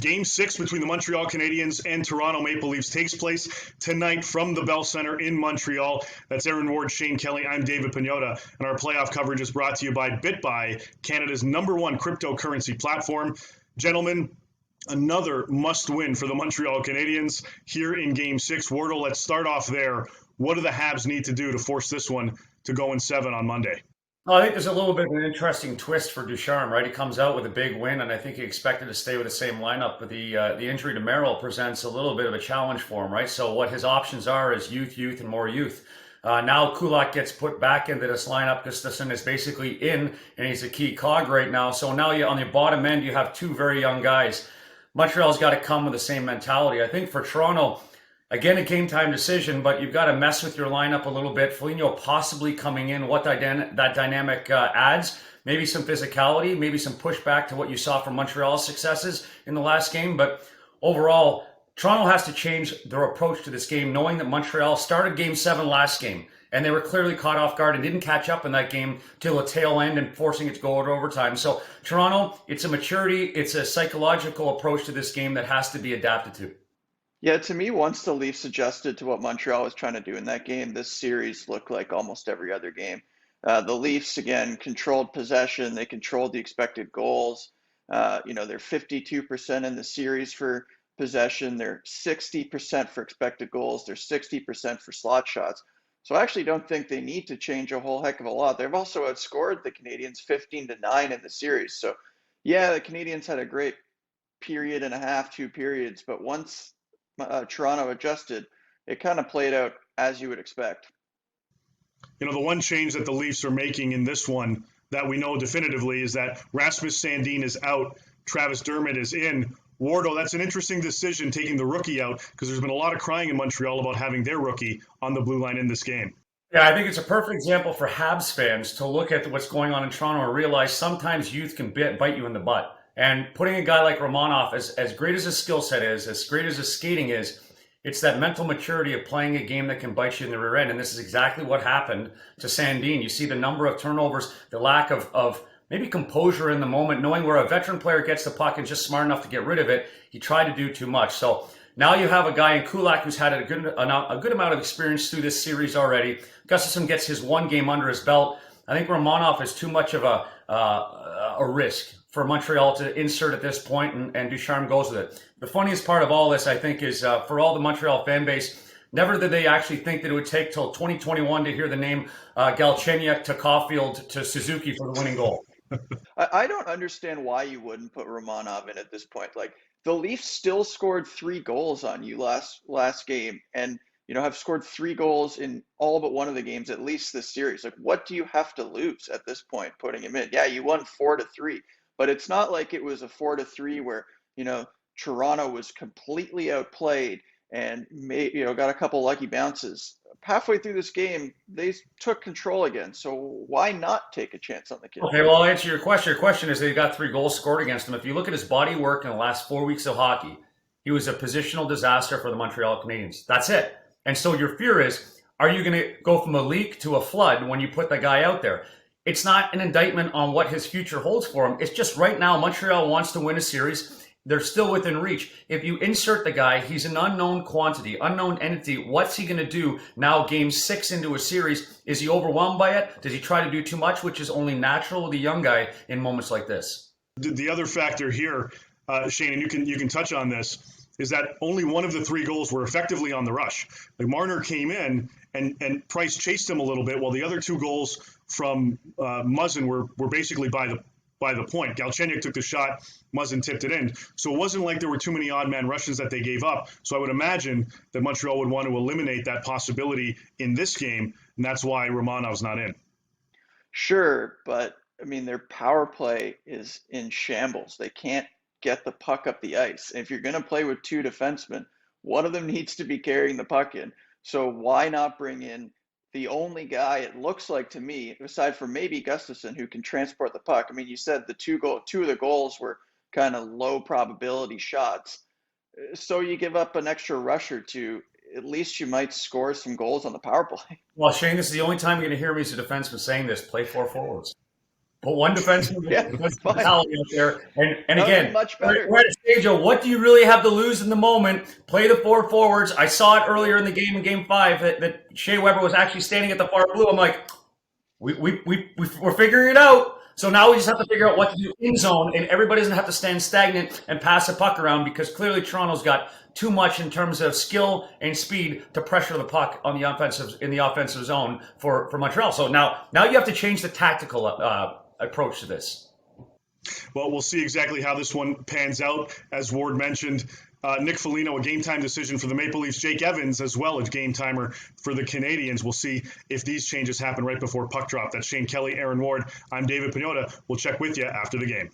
Game 6 between the Montreal Canadiens and Toronto Maple Leafs takes place tonight from the Bell Centre in Montreal. That's Aaron Ward, Shane Kelly. I'm David Pagnotta, and our playoff coverage is brought to you by BitBuy, Canada's #1 cryptocurrency platform. Gentlemen, another must-win for the Montreal Canadiens here in Game 6. Wardle, let's start off there. What do the Habs need to do to force this one to go in 7 on Monday? Well, I think there's a little bit of an interesting twist for Ducharme, right? He comes out with a big win, and I think he expected to stay with the same lineup, but the injury to Merrill presents a little bit of a challenge for him, right? So what his options are is youth, and more youth. Now Kulak gets put back into this lineup. Gustafsson is basically in, and he's a key cog right now. So now on the bottom end, you have two very young guys. Montreal's got to come with the same mentality. I think for Toronto, again, a game time decision, but you've got to mess with your lineup a little bit. Foligno possibly coming in, what that dynamic adds. Maybe some physicality, maybe some pushback to what you saw from Montreal's successes in the last game. But overall, Toronto has to change their approach to this game, knowing that Montreal started Game 7 last game, and they were clearly caught off guard and didn't catch up in that game till the tail end and forcing it to go to overtime. So Toronto, it's a maturity, it's a psychological approach to this game that has to be adapted to. Yeah, to me, once the Leafs adjusted to what Montreal was trying to do in that game, this series looked like almost every other game. The Leafs, again, controlled possession. They controlled the expected goals. They're 52% in the series for possession. They're 60% for expected goals. They're 60% for slot shots. So I actually don't think they need to change a whole heck of a lot. They've also outscored the Canadiens 15-9 in the series. So, yeah, the Canadiens had a great period and a half, 2 periods, but once Toronto adjusted, it kind of played out as you would expect. The one change that the Leafs are making in this one that we know definitively is that Rasmus Sandin is out, Travis Dermott is in. Wardle, that's an interesting decision, taking the rookie out, because there's been a lot of crying in Montreal about having their rookie on the blue line in this game. Yeah, I think it's a perfect example for Habs fans to look at what's going on in Toronto and realize sometimes youth can bite you in the butt. And putting a guy like Romanov, as great as his skill set is, as great as his skating is, it's that mental maturity of playing a game that can bite you in the rear end. And this is exactly what happened to Sandin. You see the number of turnovers, the lack of maybe composure in the moment, knowing where a veteran player gets the puck and just smart enough to get rid of it. He tried to do too much. So now you have a guy in Kulak who's had a good amount of experience through this series already. Gustafsson gets his 1 game under his belt. I think Romanov is too much of a risk for Montreal to insert at this point, and Ducharme goes with it. The funniest part of all this, I think, is for all the Montreal fan base, never did they actually think that it would take till 2021 to hear the name Galchenyuk to Caulfield to Suzuki for the winning goal. I don't understand why you wouldn't put Romanov in at this point. Like, the Leafs still scored 3 goals on you last game, and have scored 3 goals in all but one of the games, at least this series. Like, what do you have to lose at this point putting him in? Yeah, you won 4-3. But it's not like it was a 4-3 where, Toronto was completely outplayed and got a couple lucky bounces. Halfway through this game, they took control again. So why not take a chance on the kid? Okay, well, I'll answer your question. Your question is they got 3 goals scored against him. If you look at his body work in the last 4 weeks of hockey, he was a positional disaster for the Montreal Canadiens. That's it. And so your fear is, are you going to go from a leak to a flood when you put the guy out there? It's not an indictment on what his future holds for him. It's just right now Montreal wants to win a series. They're still within reach. If you insert the guy, he's an unknown quantity, unknown entity. What's he going to do now, Game 6 into a series? Is he overwhelmed by it? Does he try to do too much, which is only natural with a young guy in moments like this? The other factor here, Shane, and you can touch on this, is that only one of the 3 goals were effectively on the rush. Like, Marner came in and Price chased him a little bit, while the other 2 goals from Muzzin were basically by the point. Galchenyuk took the shot, Muzzin tipped it in. So it wasn't like there were too many odd man rushes that they gave up. So I would imagine that Montreal would want to eliminate that possibility in this game, and that's why Romanov's not in. Sure, but their power play is in shambles. They can't get the puck up the ice. And if you're going to play with 2 defensemen, one of them needs to be carrying the puck in. So why not bring in the only guy, it looks like to me, aside from maybe Gustafsson, who can transport the puck? You said the 2 of the goals were kind of low probability shots. So you give up an extra rush or 2, at least you might score some goals on the power play. Well, Shane, this is the only time you're going to hear me as a defenseman saying this: play 4 forwards. Put one defenseman Yeah, defensive fine. mentality out there. And That would be again, much better. we're at a stage of what do you really have to lose in the moment? Play the 4 forwards. I saw it earlier in the game, in Game 5, that Shea Weber was actually standing at the far blue. I'm like, we're figuring it out. So now we just have to figure out what to do in zone, and everybody doesn't have to stand stagnant and pass the puck around, because clearly Toronto's got too much in terms of skill and speed to pressure the puck on the offensive zone for Montreal. So now you have to change the tactical approach to this. Well, we'll see exactly how this one pans out. As Ward mentioned, Nick Foligno, a game-time decision for the Maple Leafs. Jake Evans, as well, a game-timer for the Canadiens. We'll see if these changes happen right before puck drop. That's Shane Kelly, Aaron Ward. I'm David Pagnotta. We'll check with you after the game.